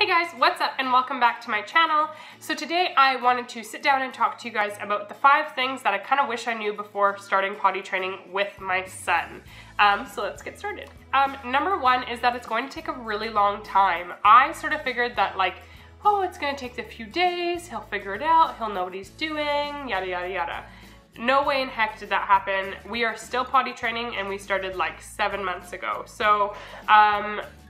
Hey guys, what's up and welcome back to my channel. So today I wanted to sit down and talk to you guys about the 5 things that I kind of wish I knew before starting potty training with my son. So let's get started. Number 1 is that it's going to take a really long time. I sort of figured that oh, it's going to take a few days, he'll figure it out, he'll know what he's doing, yada yada yada. No way in heck did that happen. We are still potty training and we started like 7 months ago. So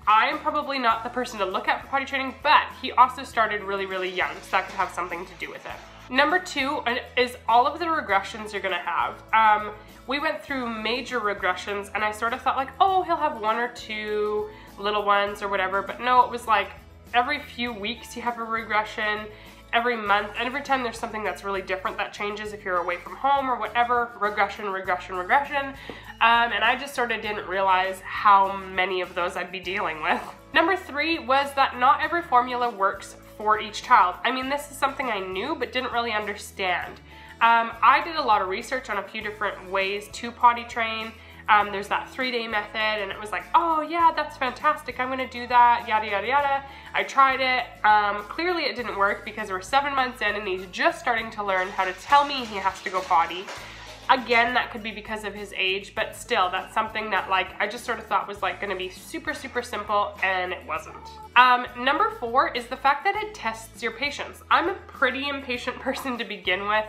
I'm probably not the person to look at for potty training, but he also started really, really young, so that could have something to do with it. Number 2 is all of the regressions you're gonna have. We went through major regressions and I sort of thought like, oh, he'll have 1 or 2 little ones or whatever, but no, it was like every few weeks you have a regression, every month, and every time there's something that's really different that changes if you're away from home or whatever, regression. And I just sort of didn't realize how many of those I'd be dealing with. Number 3 was that not every formula works for each child. I mean, this is something I knew but didn't really understand. I did a lot of research on a few different ways to potty train. There's that 3-day method and it was like, oh yeah, that's fantastic, I'm gonna do that, yada yada yada. I tried it, clearly it didn't work because we're 7 months in and he's just starting to learn how to tell me he has to go potty. Again, that could be because of his age, but still, that's something that I just sort of thought was gonna be super, super simple, and it wasn't. Number 4 is the fact that it tests your patience. I'm a pretty impatient person to begin with.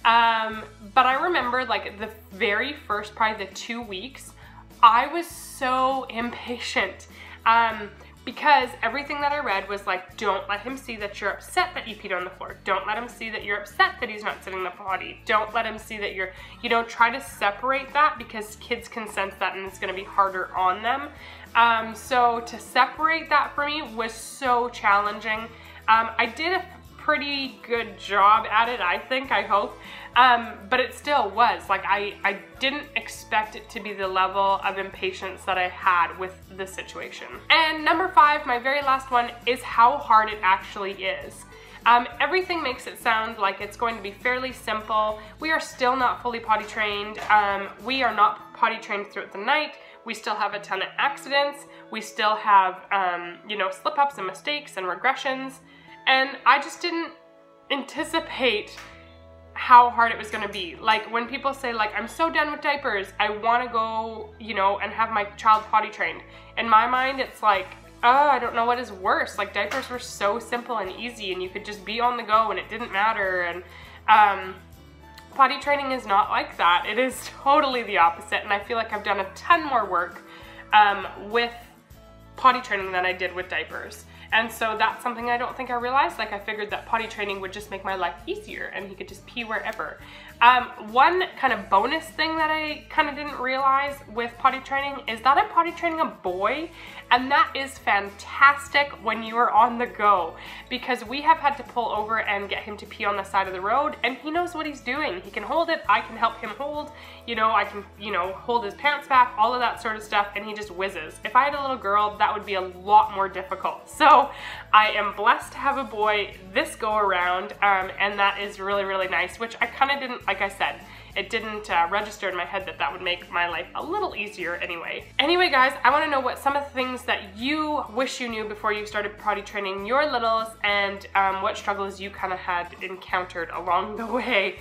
But I remember the very first, probably the 2 weeks, I was so impatient, because everything that I read was don't let him see that you're upset that you peed on the floor. Don't let him see that you're upset that he's not sitting in the potty. Don't let him see that you're, try to separate that because kids can sense that and it's gonna be harder on them. So to separate that for me was so challenging. I did a pretty good job at it, I hope, but it still was I didn't expect it to be the level of impatience that I had with the situation. And number 5, my very last one, is how hard it actually is. Everything makes it sound like it's going to be fairly simple. We are still not fully potty trained. We are not potty trained throughout the night. We still have a ton of accidents. We still have slip-ups and mistakes and regressions. And I just didn't anticipate how hard it was gonna be. When people say I'm so done with diapers, I wanna go, and have my child potty trained. In my mind, it's oh, I don't know what is worse. Diapers were so simple and easy and you could just be on the go and it didn't matter. And potty training is not like that. It is totally the opposite. And I feel like I've done a ton more work with potty training than I did with diapers. And so that's something I don't think I realized. I figured that potty training would just make my life easier and he could just pee wherever. One kind of bonus thing that I kind of didn't realize with potty training is that I'm potty training a boy, and that is fantastic when you are on the go, because we have had to pull over and get him to pee on the side of the road, and he knows what he's doing. He can hold it, I can help him hold, I can, hold his pants back, all of that sort of stuff, and he just whizzes. If I had a little girl, that would be a lot more difficult. So I am blessed to have a boy this go around, and that is really, really nice, which I kind of didn't, like I said, it didn't register in my head that that would make my life a little easier anyway. Anyway guys, I want to know what some of the things that you wish you knew before you started potty training your littles, and what struggles you kind of had encountered along the way.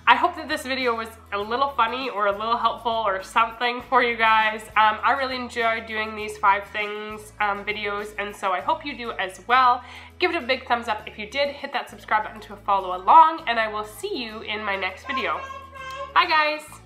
I hope that this video was a little funny or a little helpful or something for you guys. I really enjoy doing these 5 things videos, and so I hope you do as well. Give it a big thumbs up if you did. Hit that subscribe button to follow along, and I will see you in my next video. Bye guys!